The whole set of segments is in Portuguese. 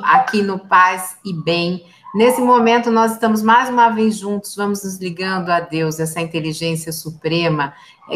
aqui no Paz e Bem. Nesse momento, nós estamos mais uma vez juntos, vamos nos ligando a Deus, essa inteligência suprema,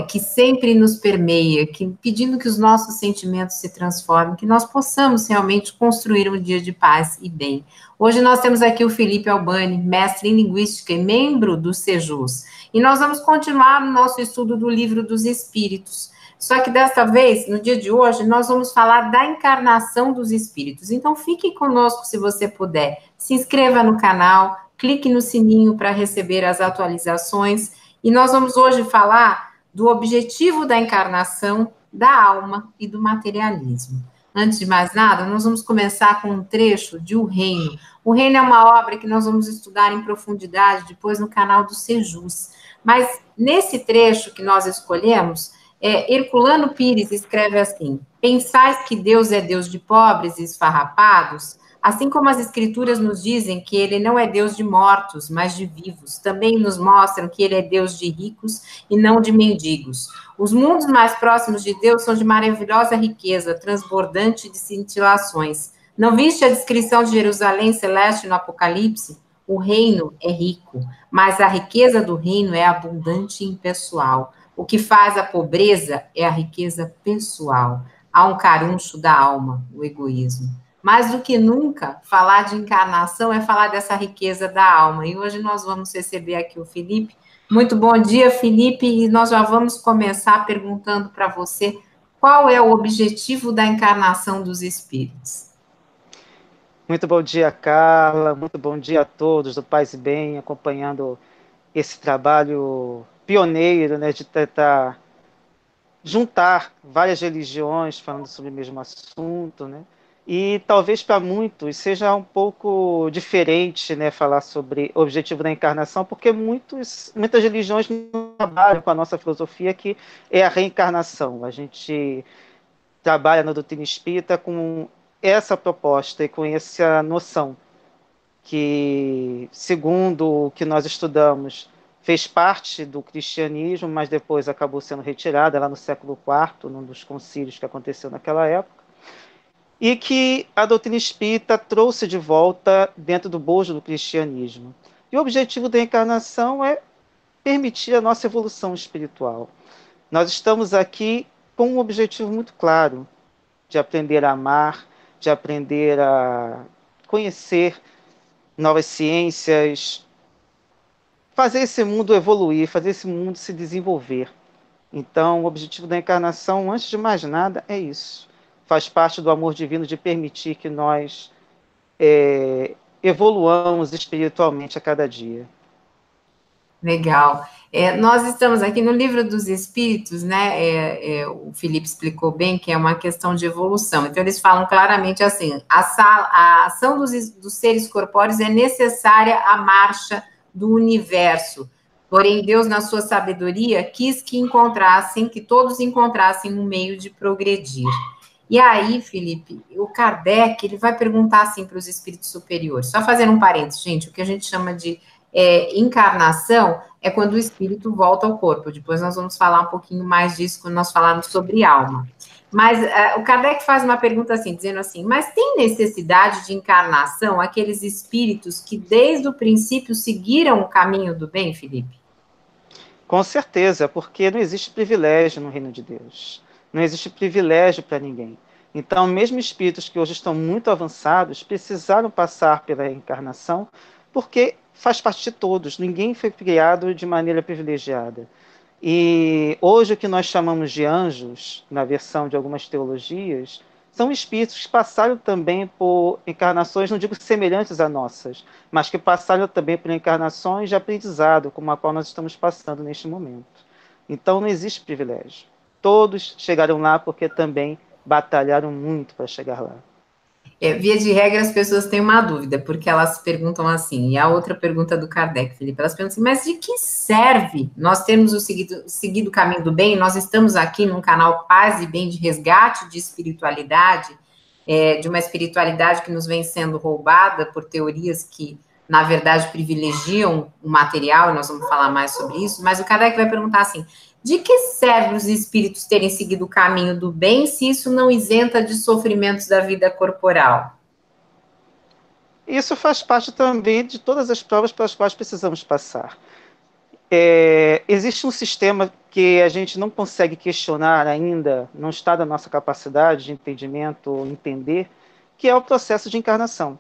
que sempre nos permeia, pedindo que os nossos sentimentos se transformem, que nós possamos realmente construir um dia de paz e bem. Hoje nós temos aqui o Felipe Albani, mestre em linguística e membro do Sejus, e nós vamos continuar no nosso estudo do Livro dos Espíritos. Só que desta vez, no dia de hoje, nós vamos falar da encarnação dos espíritos. Então, fique conosco se você puder. Se inscreva no canal, clique no sininho para receber as atualizações. E nós vamos hoje falar do objetivo da encarnação, da alma e do materialismo. Antes de mais nada, nós vamos começar com um trecho de O Reino. O Reino é uma obra que nós vamos estudar em profundidade depois no canal do Sejus. Mas nesse trecho que nós escolhemos, Herculano Pires escreve assim: pensais que Deus é Deus de pobres e esfarrapados, assim como as escrituras nos dizem que ele não é Deus de mortos, mas de vivos, também nos mostram que ele é Deus de ricos e não de mendigos. Os mundos mais próximos de Deus são de maravilhosa riqueza, transbordante de cintilações. Não viste a descrição de Jerusalém celeste no Apocalipse? O reino é rico, mas a riqueza do reino é abundante e impessoal. O que faz a pobreza é a riqueza pessoal. Há um caruncho da alma, o egoísmo. Mais do que nunca, falar de encarnação é falar dessa riqueza da alma. E hoje nós vamos receber aqui o Felipe. Muito bom dia, Felipe. E nós já vamos começar perguntando para você qual é o objetivo da encarnação dos espíritos. Muito bom dia, Carla. Muito bom dia a todos do Paz e Bem, acompanhando esse trabalho pioneiro, né, de tentar juntar várias religiões falando sobre o mesmo assunto, né? E talvez para muitos seja um pouco diferente, né, falar sobre o objetivo da encarnação, porque muitas religiões não trabalham com a nossa filosofia, que é a reencarnação. A gente trabalha na doutrina espírita com essa proposta e com essa noção que, segundo o que nós estudamos, fez parte do cristianismo, mas depois acabou sendo retirada lá no século IV, num dos concílios que aconteceu naquela época, e que a doutrina espírita trouxe de volta dentro do bojo do cristianismo. E o objetivo da encarnação é permitir a nossa evolução espiritual. Nós estamos aqui com um objetivo muito claro, de aprender a amar, de aprender a conhecer novas ciências, fazer esse mundo evoluir, fazer esse mundo se desenvolver. Então, o objetivo da encarnação, antes de mais nada, é isso. Faz parte do amor divino de permitir que nós evoluamos espiritualmente a cada dia. Legal. Nós estamos aqui no Livro dos Espíritos, né? O Felipe explicou bem que é uma questão de evolução. Então, eles falam claramente assim: a ação dos seres corpóreos é necessária à marcha do universo. Porém, Deus, na sua sabedoria, quis que todos encontrassem um meio de progredir. E aí, Felipe, o Kardec, ele vai perguntar assim para os espíritos superiores, só fazendo um parênteses, gente, o que a gente chama de encarnação é quando o espírito volta ao corpo. Depois nós vamos falar um pouquinho mais disso quando nós falarmos sobre alma. Mas o Kardec faz uma pergunta assim, dizendo assim: mas tem necessidade de encarnação aqueles espíritos que desde o princípio seguiram o caminho do bem, Felipe? Com certeza, porque não existe privilégio no reino de Deus. Não existe privilégio para ninguém. Então, mesmo espíritos que hoje estão muito avançados precisaram passar pela encarnação, porque faz parte de todos, ninguém foi criado de maneira privilegiada. E hoje o que nós chamamos de anjos, na versão de algumas teologias, são espíritos que passaram também por encarnações, não digo semelhantes a nossas, mas que passaram também por encarnações de aprendizado, como a qual nós estamos passando neste momento. Então não existe privilégio. Todos chegaram lá porque também batalharam muito para chegar lá. Via de regra, as pessoas têm uma dúvida, porque elas perguntam assim, e a outra pergunta do Kardec, Felipe, elas perguntam assim: mas de que serve nós termos seguido o caminho do bem? Nós estamos aqui num canal Paz e Bem de resgate de espiritualidade, de uma espiritualidade que nos vem sendo roubada por teorias que, na verdade, privilegiam o material, e nós vamos falar mais sobre isso, mas o Kardec vai perguntar assim: de que serve os espíritos terem seguido o caminho do bem se isso não isenta de sofrimentos da vida corporal? Isso faz parte também de todas as provas pelas quais precisamos passar. Existe um sistema que a gente não consegue questionar ainda, não está da nossa capacidade de entendimento, entender, que é o processo de encarnação.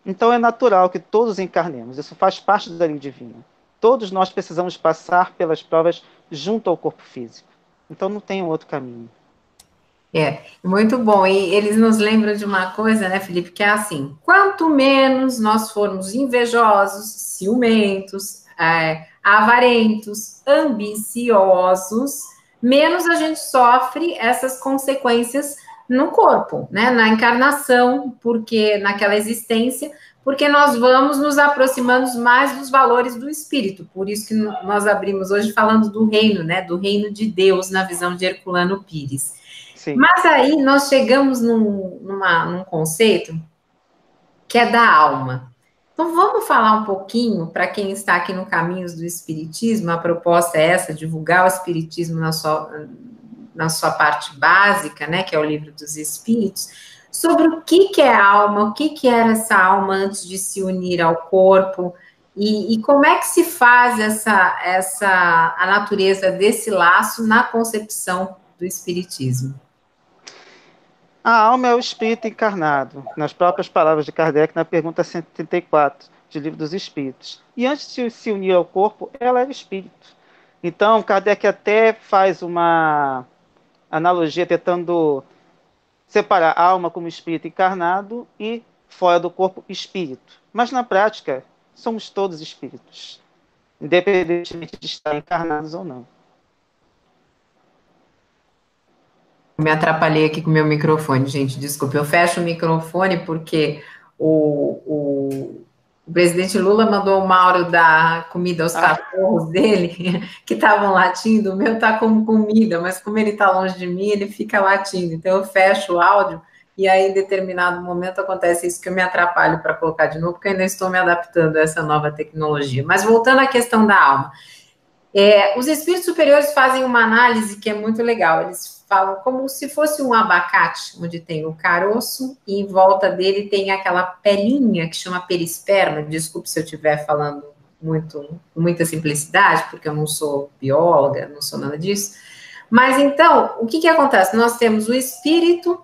Então é natural que todos encarnemos, isso faz parte da lei divina. Todos nós precisamos passar pelas provas junto ao corpo físico. Então não tem outro caminho. Muito bom. E eles nos lembram de uma coisa, né, Felipe, que é assim: quanto menos nós formos invejosos, ciumentos, avarentos, ambiciosos, menos a gente sofre essas consequências no corpo, né, na encarnação, porque naquela existência, porque nós vamos nos aproximando mais dos valores do espírito. Por isso que nós abrimos hoje falando do reino, né, do reino de Deus na visão de Herculano Pires. Sim. Mas aí nós chegamos num conceito que é da alma. Então vamos falar um pouquinho, para quem está aqui no Caminhos do Espiritismo, a proposta é essa, divulgar o Espiritismo na sua parte básica, né, que é o Livro dos Espíritos, sobre o que é a alma, o que era essa alma antes de se unir ao corpo, e como é que se faz a natureza desse laço na concepção do Espiritismo. A alma é o espírito encarnado, nas próprias palavras de Kardec, na pergunta 134 de Livro dos Espíritos. E antes de se unir ao corpo, ela era espírito. Então, Kardec até faz uma analogia tentando separar a alma como espírito encarnado e fora do corpo espírito. Mas na prática, somos todos espíritos, independentemente de estar encarnados ou não. Me atrapalhei aqui com o meu microfone, gente, desculpe. Eu fecho o microfone porque o presidente Lula mandou o Mauro dar comida aos cachorros dele, que estavam latindo. O meu tá como comida, mas como ele está longe de mim, ele fica latindo. Então eu fecho o áudio e aí em determinado momento acontece isso que eu me atrapalho para colocar de novo, porque eu ainda estou me adaptando a essa nova tecnologia. Mas voltando à questão da alma. Os espíritos superiores fazem uma análise que é muito legal. Eles falam como se fosse um abacate, onde tem o caroço e em volta dele tem aquela pelinha que chama perisperma. Desculpe se eu estiver falando muita simplicidade, porque eu não sou bióloga, não sou nada disso. Mas então, o que acontece? Nós temos o espírito,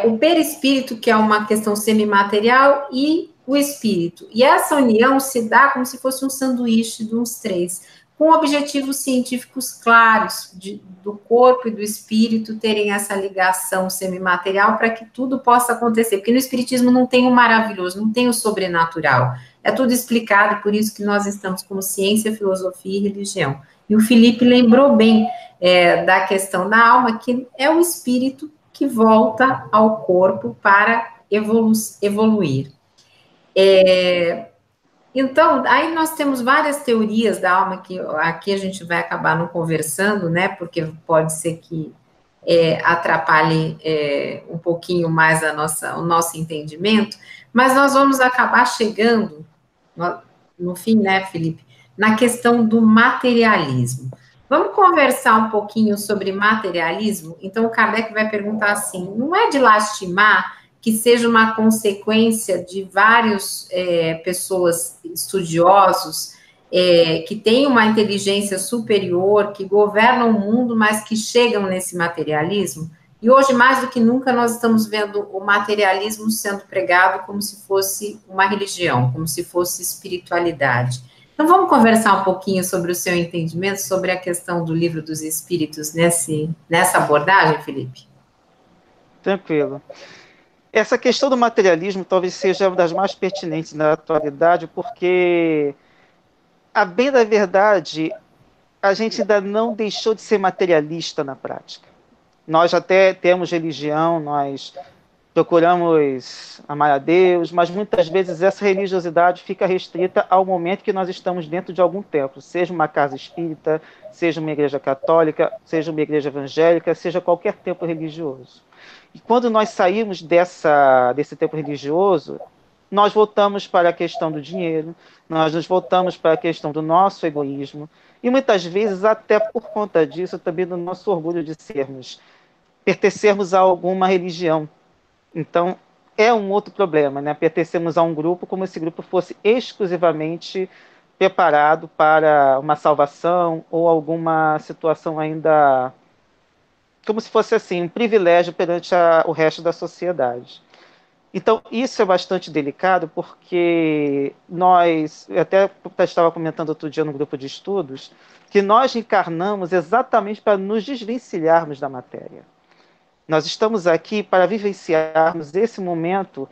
o perispírito, que é uma questão semimaterial, e o espírito. E essa união se dá como se fosse um sanduíche de uns três, com objetivos científicos claros, do corpo e do espírito terem essa ligação semimaterial para que tudo possa acontecer. Porque no espiritismo não tem o maravilhoso, não tem o sobrenatural. É tudo explicado, por isso que nós estamos como ciência, filosofia e religião. E o Felipe lembrou bem da questão da alma, que é o espírito que volta ao corpo para evoluir. Então, aí nós temos várias teorias da alma que aqui a gente vai acabar não conversando, né? Porque pode ser que atrapalhe um pouquinho mais o nosso entendimento, mas nós vamos acabar chegando, no fim, né, Felipe, na questão do materialismo. Vamos conversar um pouquinho sobre materialismo? Então, o Kardec vai perguntar assim: não é de lastimar que seja uma consequência de várias pessoas estudiosos que têm uma inteligência superior, que governam o mundo, mas que chegam nesse materialismo? E hoje, mais do que nunca, nós estamos vendo o materialismo sendo pregado como se fosse uma religião, como se fosse espiritualidade. Então, vamos conversar um pouquinho sobre o seu entendimento, sobre a questão do Livro dos Espíritos nessa abordagem, Felipe? Tranquilo. Essa questão do materialismo talvez seja uma das mais pertinentes na atualidade, porque, a bem da verdade, a gente ainda não deixou de ser materialista na prática. Nós até temos religião, nós procuramos amar a Deus, mas muitas vezes essa religiosidade fica restrita ao momento que nós estamos dentro de algum templo, seja uma casa espírita, seja uma igreja católica, seja uma igreja evangélica, seja qualquer templo religioso. E quando nós saímos desse tempo religioso, nós voltamos para a questão do dinheiro, nós nos voltamos para a questão do nosso egoísmo, e muitas vezes, até por conta disso, também do nosso orgulho de pertencermos a alguma religião. Então, é um outro problema, né? Pertencemos a um grupo como se esse grupo fosse exclusivamente preparado para uma salvação ou alguma situação ainda como se fosse assim um privilégio perante o resto da sociedade. Então, isso é bastante delicado porque nós, eu até estava comentando outro dia no grupo de estudos, que nós encarnamos exatamente para nos desvencilharmos da matéria. Nós estamos aqui para vivenciarmos esse momento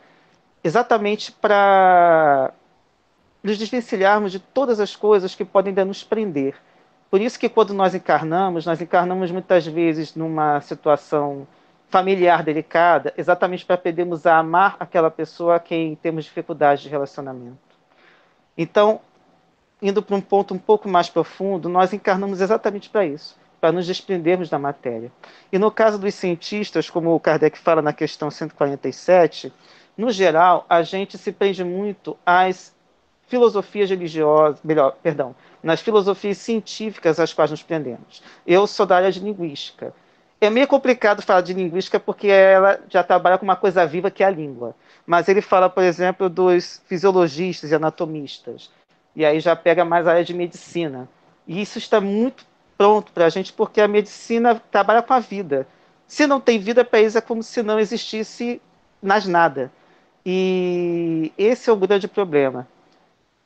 exatamente para nos desvencilharmos de todas as coisas que podem ainda nos prender. Por isso que quando nós encarnamos muitas vezes numa situação familiar delicada, exatamente para aprendermos a amar aquela pessoa a quem temos dificuldade de relacionamento. Então, indo para um ponto um pouco mais profundo, nós encarnamos exatamente para isso, para nos desprendermos da matéria. E no caso dos cientistas, como o Kardec fala na questão 147, no geral, a gente se prende muito às filosofias religiosas, melhor, perdão, nas filosofias científicas às quais nos prendemos. Eu sou da área de linguística. É meio complicado falar de linguística porque ela já trabalha com uma coisa viva que é a língua. Mas ele fala, por exemplo, dos fisiologistas e anatomistas. E aí já pega mais a área de medicina. E isso está muito pronto para a gente porque a medicina trabalha com a vida. Se não tem vida para eles é como se não existisse mais nada. E esse é o grande problema.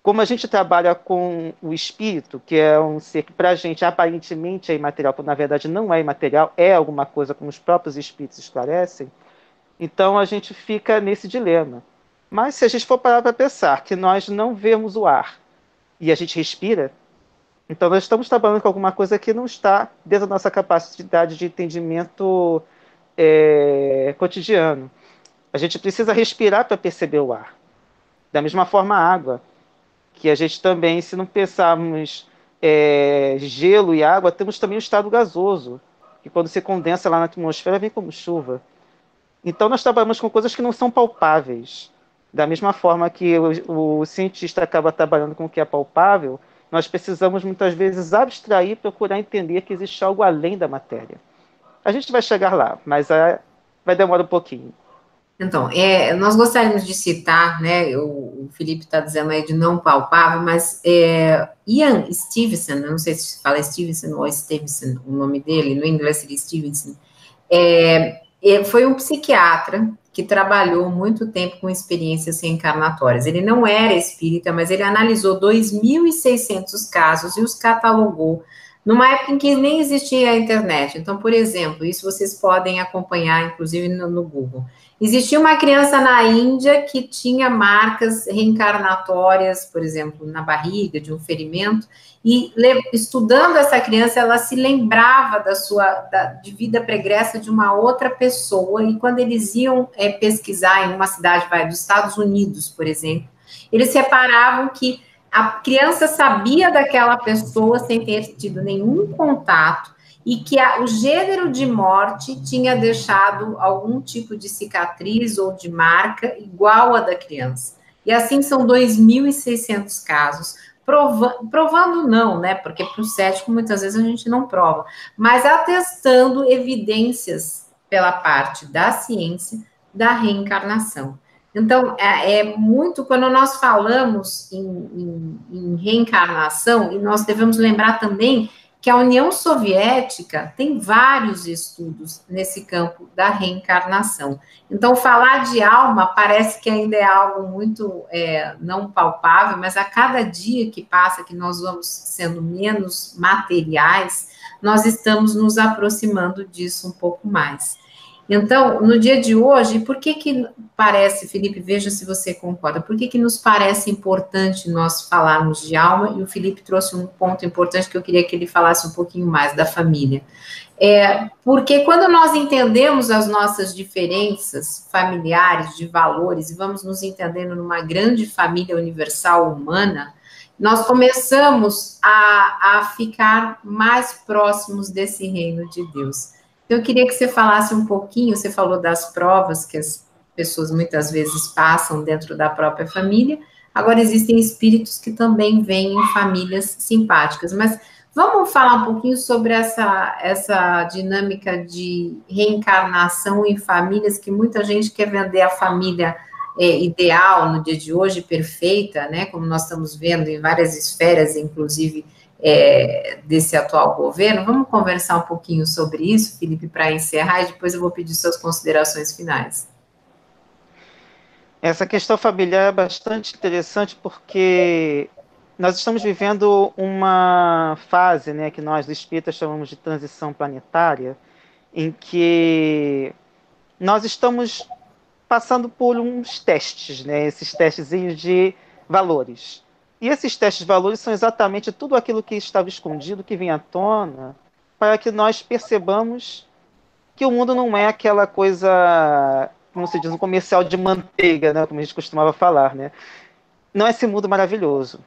Como a gente trabalha com o espírito, que é um ser que para a gente aparentemente é imaterial, quando na verdade não é imaterial, é alguma coisa como os próprios espíritos esclarecem, então a gente fica nesse dilema. Mas se a gente for parar para pensar que nós não vemos o ar e a gente respira, então nós estamos trabalhando com alguma coisa que não está dentro da nossa capacidade de entendimento cotidiano. A gente precisa respirar para perceber o ar. Da mesma forma a água, que a gente também, se não pensarmos gelo e água, temos também o estado gasoso, que quando se condensa lá na atmosfera vem como chuva. Então nós trabalhamos com coisas que não são palpáveis. Da mesma forma que o cientista acaba trabalhando com o que é palpável, nós precisamos muitas vezes abstrair, procurar entender que existe algo além da matéria. A gente vai chegar lá, mas vai demorar um pouquinho. Então, nós gostaríamos de citar, né, o Felipe está dizendo aí de não palpável, mas Ian Stevenson, não sei se fala Stevenson ou Stevenson, o nome dele, no inglês seria Stevenson, foi um psiquiatra que trabalhou muito tempo com experiências reencarnatórias. Ele não era espírita, mas ele analisou 2.600 casos e os catalogou numa época em que nem existia a internet. Então, por exemplo, isso vocês podem acompanhar, inclusive, no Google. Existia uma criança na Índia que tinha marcas reencarnatórias, por exemplo, na barriga, de um ferimento, e estudando essa criança, ela se lembrava de vida pregressa de uma outra pessoa, e quando eles iam pesquisar em uma cidade dos Estados Unidos, por exemplo, eles reparavam que a criança sabia daquela pessoa sem ter tido nenhum contato, e que o gênero de morte tinha deixado algum tipo de cicatriz ou de marca igual a da criança. E assim são 2.600 casos, provando não, né? Porque para o cético muitas vezes a gente não prova, mas atestando evidências pela parte da ciência da reencarnação. Então, muito, quando nós falamos em reencarnação, e nós devemos lembrar também que a União Soviética tem vários estudos nesse campo da reencarnação. Então, falar de alma parece que ainda é algo muito não palpável, mas a cada dia que passa, que nós vamos sendo menos materiais, nós estamos nos aproximando disso um pouco mais. Então, no dia de hoje, por que parece, Felipe, veja se você concorda, por que nos parece importante nós falarmos de alma? E o Felipe trouxe um ponto importante que eu queria que ele falasse um pouquinho mais, da família. Porque quando nós entendemos as nossas diferenças familiares, de valores, e vamos nos entendendo numa grande família universal humana, nós começamos a ficar mais próximos desse reino de Deus. Então, eu queria que você falasse um pouquinho, você falou das provas que as pessoas muitas vezes passam dentro da própria família, agora existem espíritos que também vêm em famílias simpáticas, mas Vamos falar um pouquinho sobre essa dinâmica de reencarnação em famílias, que muita gente quer vender a família ideal no dia de hoje, perfeita, né? Como nós estamos vendo em várias esferas, inclusive desse atual governo. Vamos conversar um pouquinho sobre isso, Felipe, para encerrar, e depois eu vou pedir suas considerações finais. Essa questão familiar é bastante interessante porque nós estamos vivendo uma fase, né, que nós espíritas chamamos de transição planetária, em que nós estamos passando por uns testes, né, esses testezinhos de valores. E esses testes de valores são exatamente tudo aquilo que estava escondido, que vem à tona, para que nós percebamos que o mundo não é aquela coisa, como se diz, um comercial de manteiga, né, como a gente costumava falar, né? Não é esse mundo maravilhoso.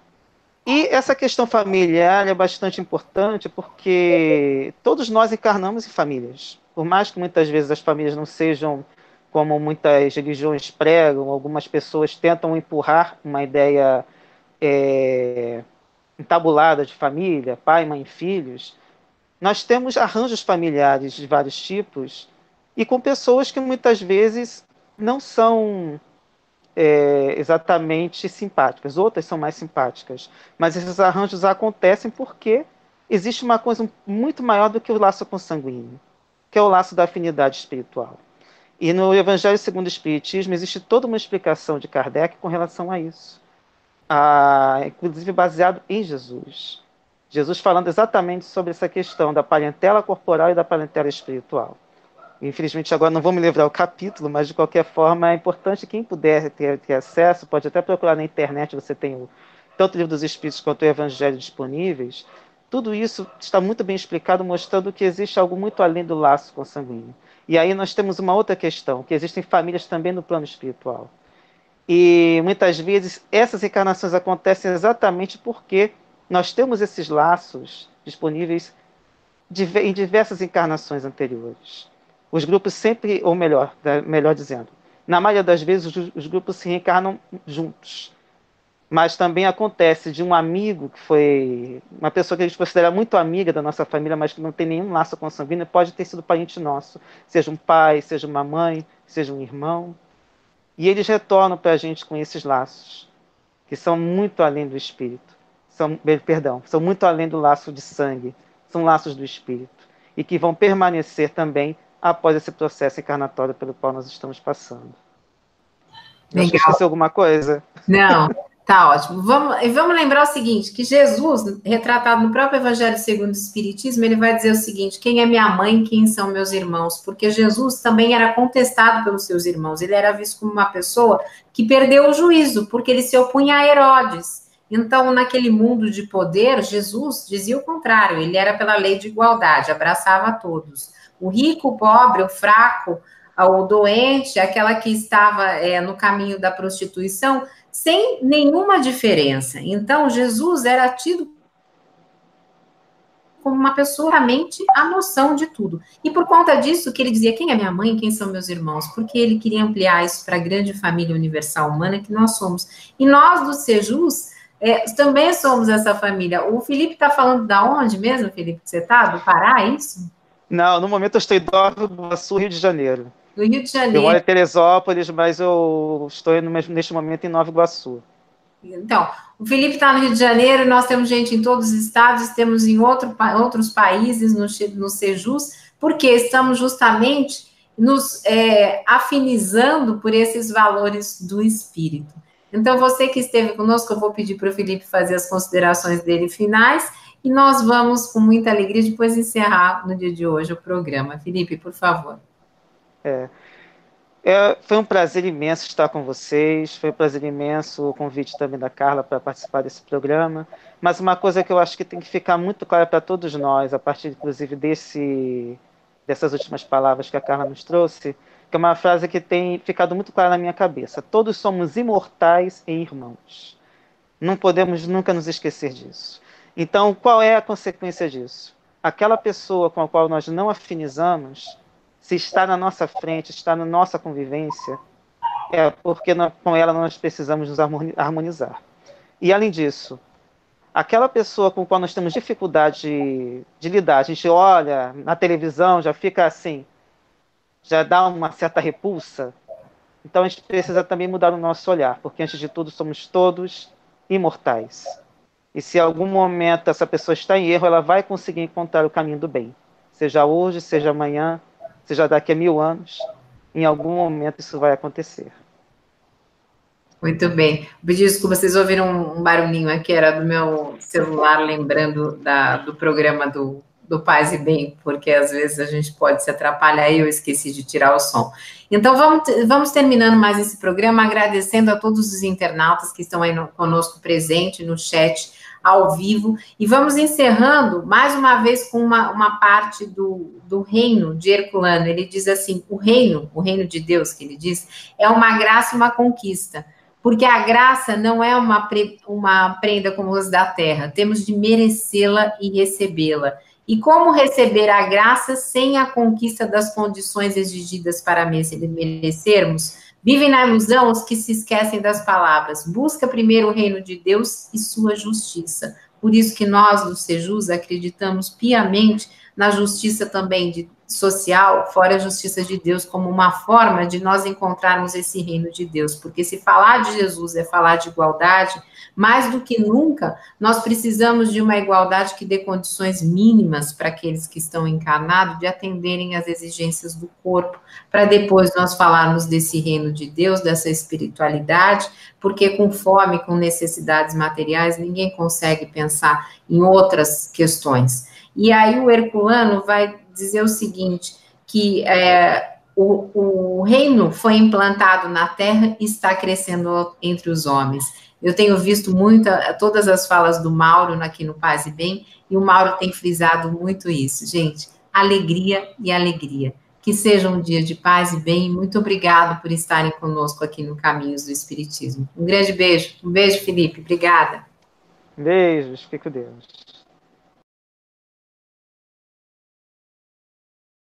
E essa questão familiar é bastante importante porque todos nós encarnamos em famílias. Por mais que muitas vezes as famílias não sejam como muitas religiões pregam, algumas pessoas tentam empurrar uma ideia entabulada de família, pai, mãe, filhos, nós temos arranjos familiares de vários tipos e com pessoas que muitas vezes não são exatamente simpáticas, outras são mais simpáticas, mas esses arranjos acontecem porque existe uma coisa muito maior do que o laço consanguíneo, que é o laço da afinidade espiritual. E no Evangelho segundo o Espiritismo existe toda uma explicação de Kardec com relação a isso, inclusive baseado em Jesus. Jesus falando exatamente sobre essa questão da parentela corporal e da parentela espiritual. Infelizmente agora não vou me lembrar o capítulo, mas de qualquer forma é importante quem puder ter acesso, pode até procurar na internet, você tem tanto o Livro dos Espíritos quanto o Evangelho disponíveis. Tudo isso está muito bem explicado, mostrando que existe algo muito além do laço consanguíneo. E aí nós temos uma outra questão, que existem famílias também no plano espiritual. E muitas vezes essas encarnações acontecem exatamente porque nós temos esses laços disponíveis em diversas encarnações anteriores. Os grupos sempre, ou melhor dizendo, na maioria das vezes os grupos se reencarnam juntos. Mas também acontece de um amigo que foi uma pessoa que a gente considera muito amiga da nossa família, mas que não tem nenhum laço consanguíneo, pode ter sido parente nosso, seja um pai, seja uma mãe, seja um irmão. E eles retornam para a gente com esses laços, que são muito além do espírito. São muito além do laço de sangue, são laços do espírito. E que vão permanecer também após esse processo encarnatório pelo qual nós estamos passando. Eu acho que eu esqueci alguma coisa. Não, tá ótimo. Vamos lembrar o seguinte, que Jesus, retratado no próprio Evangelho segundo o Espiritismo, ele vai dizer o seguinte: quem é minha mãe, quem são meus irmãos? Porque Jesus também era contestado pelos seus irmãos. Ele era visto como uma pessoa que perdeu o juízo, porque ele se opunha a Herodes. Então, naquele mundo de poder, Jesus dizia o contrário, ele era pela lei de igualdade, abraçava a todos. O rico, o pobre, o fraco, o doente, aquela que estava no caminho da prostituição, sem nenhuma diferença. Então, Jesus era tido como uma pessoa realmente a noção de tudo. E por conta disso que ele dizia, quem é minha mãe, quem são meus irmãos? Porque ele queria ampliar isso para a grande família universal humana que nós somos. E nós, do Sejus, também somos essa família. O Felipe está falando da onde mesmo, Felipe, que você está? Do Pará, é isso? Não, no momento eu estou em Nova Iguaçu, Rio de Janeiro. Do Rio de Janeiro. Eu moro em Teresópolis, mas eu estou neste momento em Nova Iguaçu. Então, o Felipe está no Rio de Janeiro, nós temos gente em todos os estados, temos em outros países no Sejus, porque estamos justamente nos afinizando por esses valores do espírito. Então, você que esteve conosco, eu vou pedir para o Felipe fazer as considerações dele finais e nós vamos, com muita alegria, depois encerrar no dia de hoje o programa. Felipe, por favor. Foi um prazer imenso estar com vocês, foi um prazer imenso o convite também da Carla para participar desse programa, mas uma coisa que eu acho que tem que ficar muito clara para todos nós, a partir inclusive dessas últimas palavras que a Carla nos trouxe, que é uma frase que tem ficado muito clara na minha cabeça: todos somos imortais e irmãos. Não podemos nunca nos esquecer disso. Então, qual é a consequência disso? Aquela pessoa com a qual nós não afinizamos, se está na nossa frente, está na nossa convivência, é porque com ela nós precisamos nos harmonizar. E, além disso, aquela pessoa com a qual nós temos dificuldade de lidar, a gente olha na televisão, já fica assim, já dá uma certa repulsa. Então a gente precisa também mudar o nosso olhar, porque antes de tudo somos todos imortais. E se em algum momento essa pessoa está em erro, ela vai conseguir encontrar o caminho do bem. Seja hoje, seja amanhã, seja daqui a 1000 anos, em algum momento isso vai acontecer. Muito bem. Pedi desculpa, vocês ouviram um barulhinho aqui, era do meu celular, lembrando do programa do Paz e Bem, porque às vezes a gente pode se atrapalhar e eu esqueci de tirar o som. Então, vamos terminando mais esse programa, agradecendo a todos os internautas que estão aí conosco presente no chat, ao vivo, e vamos encerrando, mais uma vez, com uma parte do reino de Herculano. Ele diz assim, o reino de Deus, que ele diz, é uma graça e uma conquista. Porque a graça não é uma prenda como os da terra, temos de merecê-la e recebê-la. E como receber a graça sem a conquista das condições exigidas para merecermos? Vivem na ilusão os que se esquecem das palavras. Busca primeiro o reino de Deus e sua justiça. Por isso que nós, do Sejus, acreditamos piamente na justiça também social, fora a justiça de Deus, como uma forma de nós encontrarmos esse reino de Deus. Porque se falar de Jesus é falar de igualdade, mais do que nunca, nós precisamos de uma igualdade que dê condições mínimas para aqueles que estão encarnados de atenderem às exigências do corpo, para depois nós falarmos desse reino de Deus, dessa espiritualidade, porque com fome, com necessidades materiais, ninguém consegue pensar em outras questões. E aí o Herculano vai dizer o seguinte, que o reino foi implantado na Terra e está crescendo entre os homens. Eu tenho visto todas as falas do Mauro aqui no Paz e Bem, e o Mauro tem frisado muito isso. Gente, alegria e alegria. Que seja um dia de paz e bem. Muito obrigado por estarem conosco aqui no Caminhos do Espiritismo. Um grande beijo. Um beijo, Felipe. Obrigada. Beijos. Fique com Deus.